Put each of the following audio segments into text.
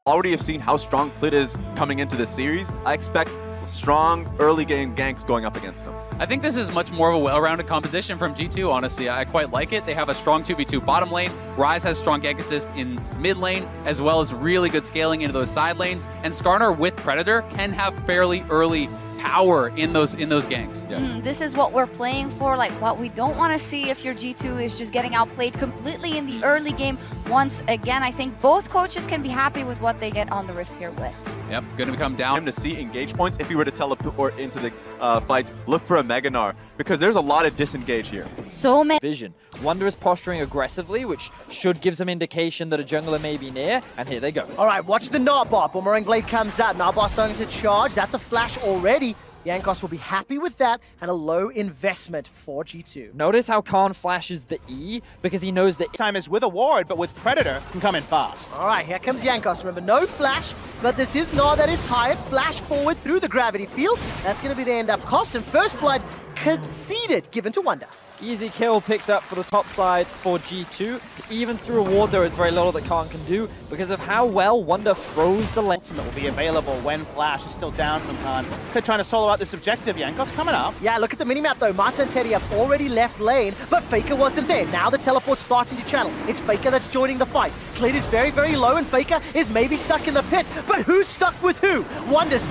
already have seen how strong Clit is coming into this series. I expect strong early game ganks going up against them. I think this is much more of a well-rounded composition from G2, honestly. I quite like it. They have a strong 2v2 bottom lane. Ryze has strong gank assist in mid lane, as well as really good scaling into those side lanes. And Skarner with Predator can have fairly early power in those ganks. Yeah. This is what we're playing for, like what we don't want to see if your G2 is just getting outplayed completely in the early game. Once again, I think both coaches can be happy with what they get on the Rift here with. Yep, going to come down. Him to see engage points if he were to teleport into the fights, look for a Mega Gnar, because there's a lot of disengage here. So many Vision. Wunder is posturing aggressively, which should give some indication that a jungler may be near, and here they go. All right, watch the Narbot. Boomerang Blade comes out. Narbot starting to charge. That's a flash already. Jankos will be happy with that, and a low investment for G2. Notice how Khan flashes the E, because he knows that Time is with a ward, but with Predator, can come in fast. All right, here comes Jankos. Remember, no flash, but this is Gnar that is tired. Flash forward through the gravity field. That's going to be the end-up cost, and First Blood conceded, given to Wunder. easy kill picked up for the top side for G2. Even through a ward, there is very little that Khan can do because of how well Wunder froze the lane. Ultimate will be available when Flash is still down from Khan. They're trying to solo out this objective. Jankos coming up. Yeah, look at the minimap though. Marta and Teddy have already left lane, but Faker wasn't there. Now the teleport's starting to channel. It's Faker that's joining the fight. Clit is very, very low, and Faker is maybe stuck in the pit. But who's stuck with who? Wunder's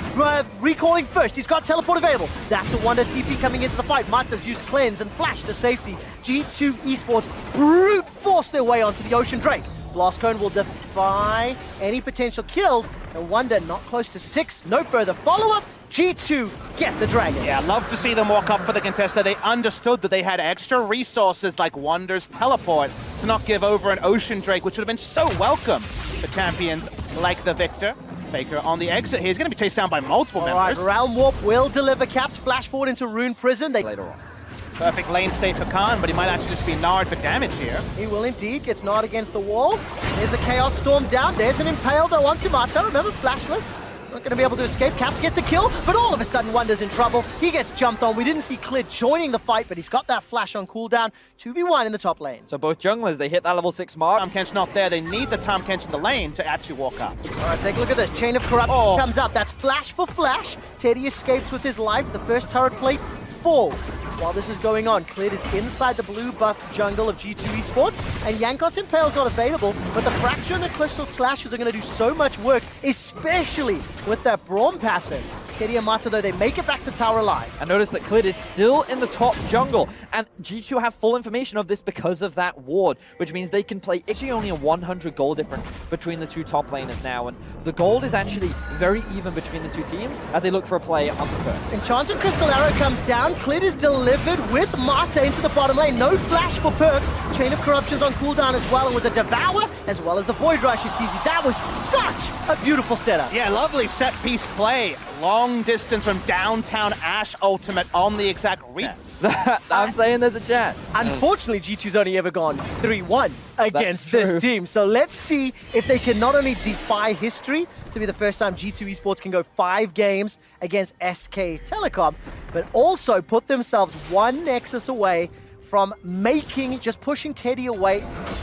recalling first. He's got teleport available. That's a Wunder TP coming into the fight. Marta's used Cleanse and Flash to safety. G2 Esports brute force their way onto the Ocean Drake. Blast Cone will defy any potential kills, and Wunder not close to 6. No further follow-up. G2 get the dragon. Yeah, love to see them walk up for the contestant. They understood that they had extra resources like Wunder's teleport to not give over an Ocean Drake, which would have been so welcome for champions like the Victor. Faker on the exit here. He's going to be chased down by multiple members. All right, Realm Warp will deliver caps. Flash forward into Rune Prison. Later on. Perfect lane state for Khan, but he might actually just be narred for damage here. He will indeed. Gets gnawed against the wall. There's the Chaos Storm down. There's an Impale though onto Marta. Remember, flashless. Not going to be able to escape. Caps gets the kill, but all of a sudden Wunder's in trouble. He gets jumped on. We didn't see Clit joining the fight, but he's got that flash on cooldown. 2v1 in the top lane. So both junglers, they hit that level 6 mark. Tahm Kench not there. They need the Tahm Kench in the lane to actually walk up. All right, take a look at this. Chain of Corruption comes up. That's flash for flash. Teddy escapes with his life. The first turret plate falls. While this is going on, Clit is inside the blue buff jungle of G2 Esports, and Jankos Impale's not available, but the Fracture and the Crystal Slashes are going to do so much work, especially with that Braum passive. Teddy and Mata, though, they make it back to the tower alive. And notice that Clit is still in the top jungle, and G2 have full information of this because of that ward, which means they can play actually only a 100 gold difference between the two top laners now, and the gold is actually very even between the two teams as they look for a play onto Perk. Enchanted Crystal Arrow comes down. Clit is delivered with Mata into the bottom lane. No flash for Perks. Chain of Corruption's on cooldown as well, and with the Devour as well as the Void Rush, it's easy. That was such a beautiful setup. Yeah, lovely set piece play. Long distance from downtown Ash ultimate on the exact reach. I'm saying there's a chance. Unfortunately, G2's only ever gone 3-1 against this team. So let's see if they can not only defy history to be the first time G2 Esports can go 5 games against SK Telecom, but also put themselves one Nexus away from just pushing Teddy away.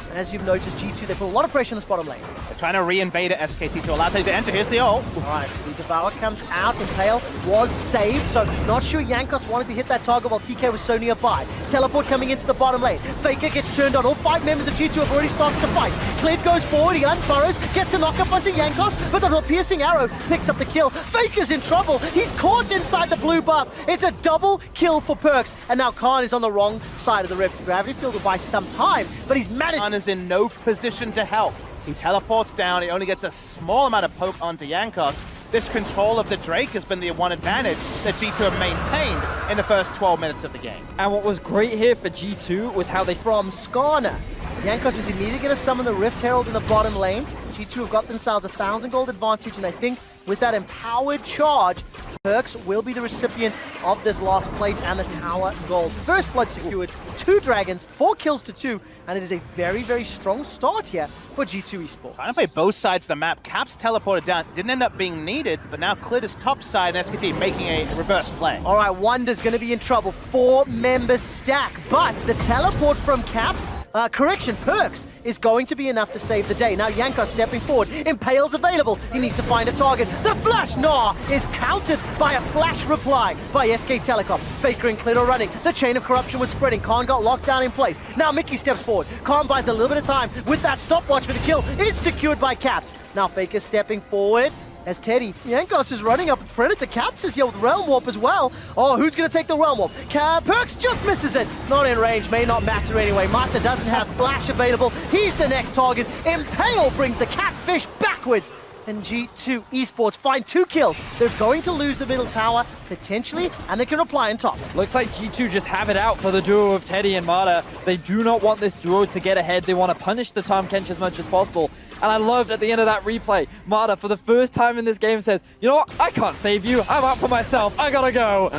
And as you've noticed, G2, they put a lot of pressure on this bottom lane. They're trying to re-invade a SKT to allow Teddy to enter. Here's the ult. All right, the Devour comes out, Impale was saved, so not sure Jankos wanted to hit that target while TK was so nearby. Teleport coming into the bottom lane. Faker gets turned on. All 5 members of G2 have already started to fight. Clit goes forward, he unfurrows, gets a knock-up onto Jankos, but the piercing arrow picks up the kill. Faker's in trouble. He's caught inside the blue buff. It's a double kill for Perks, and now Khan is on the wrong side of the Rift. Gravity Field will buy some time, but he's managed. Khan is in no position to help. He teleports down. He only gets a small amount of poke onto Jankos. This control of the Drake has been the one advantage that G2 have maintained in the first 12 minutes of the game. And what was great here for G2 was how they... From Skarner. Jankos is immediately going to summon the Rift Herald in the bottom lane. G2 have got themselves 1,000 gold advantage, and I think with that empowered charge, Perks will be the recipient of this last plate and the tower gold. First blood secured, 2 dragons, 4 kills to 2, and it is a very, very strong start here for G2 Esports. Trying to play both sides of the map. Caps teleported down, didn't end up being needed, but now Clit is top side and SKT making a reverse play. All right, Wunder's going to be in trouble. 4 members stack, but the teleport from Caps correction, Perks is going to be enough to save the day. Now Jankos stepping forward. Impale's available. He needs to find a target. The flash Gnaw is countered by a flash reply by SK Telecom. Faker and Clid are running. The chain of corruption was spreading. Khan got locked down in place. Now Mickey steps forward. Khan buys a little bit of time with that stopwatch for the kill. Is secured by Caps. Now Faker stepping forward. As Teddy, Jankos is running up. Predator Caps is here with Realm Warp as well. Oh, who's going to take the Realm Warp? Perks just misses it. Not in range, may not matter anyway. Mata doesn't have Flash available. He's the next target. Impale brings the Catfish backwards. And G2 Esports find 2 kills. They're going to lose the middle tower, potentially, and they can reply on top. Looks like G2 just have it out for the duo of Teddy and Mata. They do not want this duo to get ahead. They want to punish the Tahm Kench as much as possible. And I loved at the end of that replay, Mata, for the first time in this game, says, you know what, I can't save you. I'm out for myself. I gotta go.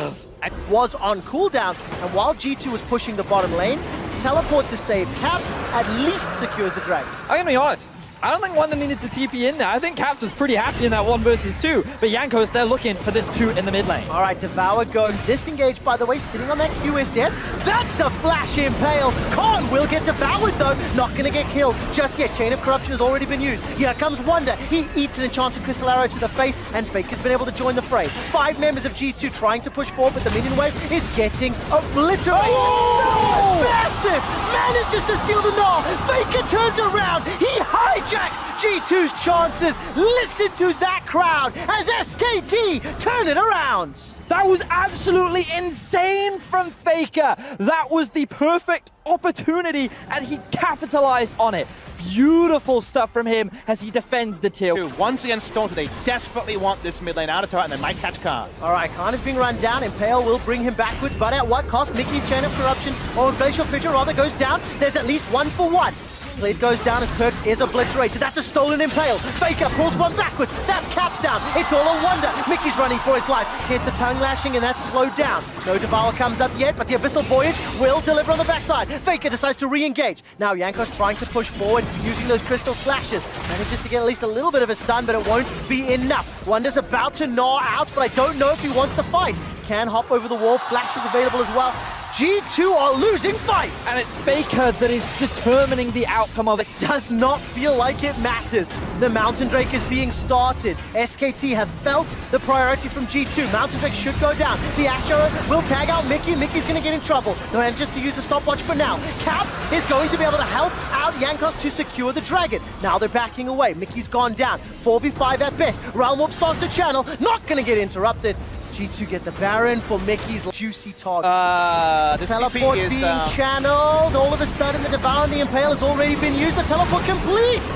It was on cooldown, and while G2 was pushing the bottom lane, teleport to save Caps at least secures the dragon. I'm gonna be honest. I don't think Wonder needed to TP in there. I think Caps was pretty happy in that 1 versus 2. But Jankos, they're looking for this 2 in the mid lane. All right, Devour going disengaged, by the way, sitting on that QSS. That's a flash impale. Khan will get devoured, though. Not going to get killed just yet. Chain of Corruption has already been used. Here comes Wonder. He eats an Enchanted Crystal Arrow to the face, and Fake has been able to join the fray. 5 members of G2 trying to push forward, but the minion wave is getting obliterated. Oh! Massive! Manages to steal the Gnaw. Faker turns around. He hijacks G2's chances. Listen to that crowd as SKT turn it around. That was absolutely insane from Faker. That was the perfect opportunity, and he capitalized on it. Beautiful stuff from him as he defends the tier. Once again, Storm, they desperately want this mid lane out of turret, and they might catch Khan. All right, Khan is being run down. Impale will bring him backwards, but at what cost? Mickey's Chain of Corruption, or Glacial Fissure rather, goes down. There's at least 1 for 1. Blade goes down as Perks is obliterated. That's a stolen Impale. Faker pulls one backwards. That's Caps down. It's all a wonder. Mickey's running for his life. Hits a tongue lashing, and that's slowed down. No Devour comes up yet, but the Abyssal Voyage will deliver on the backside. Faker decides to re-engage. Now Jankos trying to push forward using those crystal slashes. Manages to get at least a little bit of a stun, but it won't be enough. Wonder's about to gnaw out, but I don't know if he wants to fight. Can hop over the wall. Flash is available as well. G2 are losing fights! And it's Faker that is determining the outcome of it. Does not feel like it matters. The Mountain Drake is being started. SKT have felt the priority from G2. Mountain Drake should go down. The Ash Arrow will tag out Mickey. Mickey's going to get in trouble. He manages to use the stopwatch for now. Caps is going to be able to help out Jankos to secure the dragon. Now they're backing away. Mickey's gone down. 4v5 at best. Realm Warp starts to channel. Not going to get interrupted. G2 get the Baron for Mickey's juicy target. This teleport being channeled. All of a sudden, the Devour and the Impale has already been used. The teleport completes.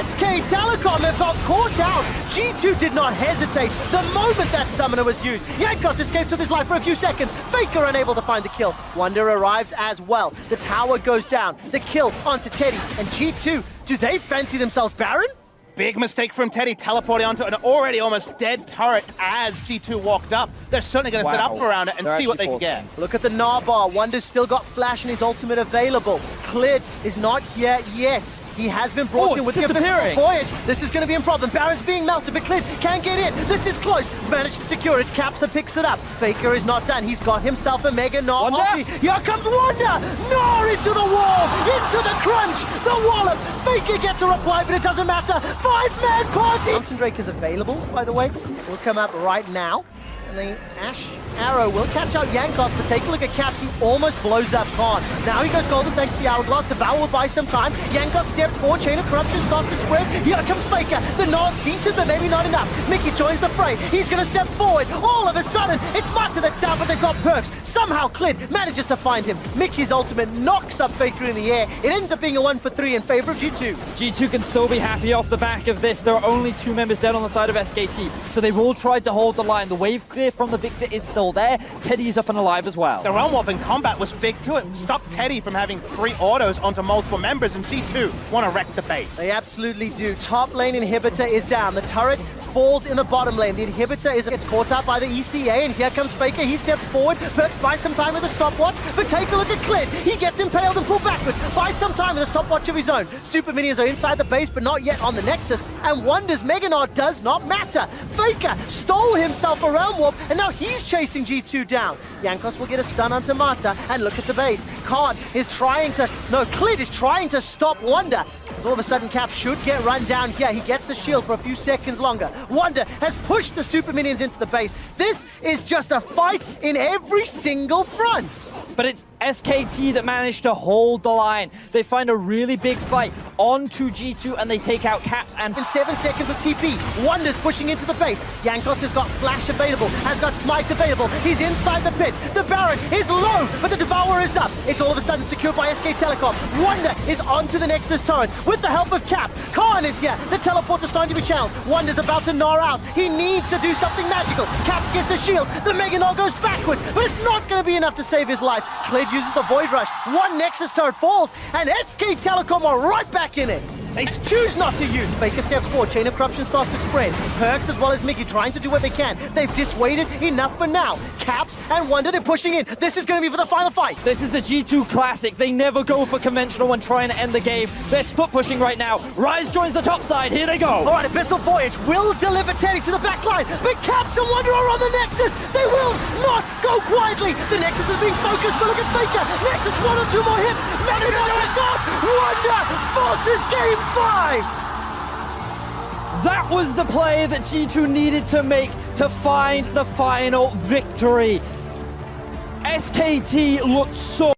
SK Telecom have got caught out. G2 did not hesitate the moment that summoner was used. Jankos escapes with his life for a few seconds. Faker unable to find the kill. Wonder arrives as well. The tower goes down. The kill onto Teddy. And G2, do they fancy themselves Baron? Big mistake from Teddy, teleporting onto an already almost dead turret as G2 walked up. They're certainly going to set up around it and see what they can get. Look at the Narbar. Wonder's still got Flash and his ultimate available. Clid is not here yet. He has been brought in with the Abyssal Voyage. This is going to be a problem. Baron's being melted, but Clid can't get in. This is close. Managed to secure it. Caps that picks it up. Faker is not done. He's got himself a Mega Gnaw. Here comes Wonder. Gnaw into the wall. Into the crunch. The wallop. Faker gets a reply, but it doesn't matter. 5-man party. Mountain Drake is available, by the way. Will come up right now. And the Ash Arrow will catch out Jankos, but take a look at Caps. He almost blows up Khan. Now he goes golden thanks to the Hourglass. Devour will buy some time. Jankos steps forward. Chain of Corruption starts to spread. Here comes Faker. The Gnaw's decent, but maybe not enough. Mickey joins the fray. He's going to step forward. All of a sudden, it's Mata that's down, but they've got Perks. Somehow Clid manages to find him. Mickey's ultimate knocks up Faker in the air. It ends up being a 1 for 3 in favor of G2. G2 can still be happy off the back of this. There are only 2 members dead on the side of SKT, so they will try to hold the line. The wave clear from the Victor is still there. Teddy is up and alive as well. The Realm Warp in combat was big too. It stopped Teddy from having 3 autos onto multiple members, and G2 want to wreck the base. They absolutely do. Top lane inhibitor is down. The turret falls in the bottom lane. The inhibitor gets caught out by the ECA, and here comes Faker. He steps forward, Perks buys some time with a stopwatch, but take a look at Clint. He gets impaled and pulled backwards, buys some time with a stopwatch of his own. Super minions are inside the base, but not yet on the Nexus, and Wonder's Mega Nod does not matter. Faker stole himself a Realm Warp, and now he's chasing G2 down. Jankos will get a stun onto Mata, and look at the base. Clint is trying to stop Wonder. As all of a sudden, Cap should get run down here. He gets the shield for a few seconds longer. Wonder has pushed the super minions into the base. This is just a fight in every single front. But it's SKT that managed to hold the line. They find a really big fight onto G2 and they take out Caps. And in 7 seconds of TP, Wonder's pushing into the base. Jankos has got Flash available, has got Smite available. He's inside the pit. The Baron is low, but the Devourer is up. It's all of a sudden secured by SK Telecom. Wonder is onto the Nexus turrets with the help of Caps. Khan is here. The teleports are starting to be channeled. Wonder's about to gnaw out. He needs to do something magical. Caps gets the shield. The Mega Gnaw goes backwards, but it's not going to be enough to save his life. Klid uses the Void Rush. One Nexus turret falls, and SK Telecom are right back in it. They choose not to use. Faker steps forward. Chain of Corruption starts to spread. Perks as well as Mickey trying to do what they can. They've dissuaded enough for now. Caps and Wonder, they're pushing in. This is going to be for the final fight. This is the G2 classic. They never go for conventional when trying to end the game. They're split pushing right now. Rise joins the top side. Here they go. All right, Abyssal Voyage will deliver Teddy to the back line, but Caps and Wonder are on the Nexus. They will not go quietly. The Nexus is being focused, but look at Faker. Nexus 1 or 2 more hits. Mega Nod on top. Wonder forces game 5. That was the play that G2 needed to make to find the final victory. SKT looked so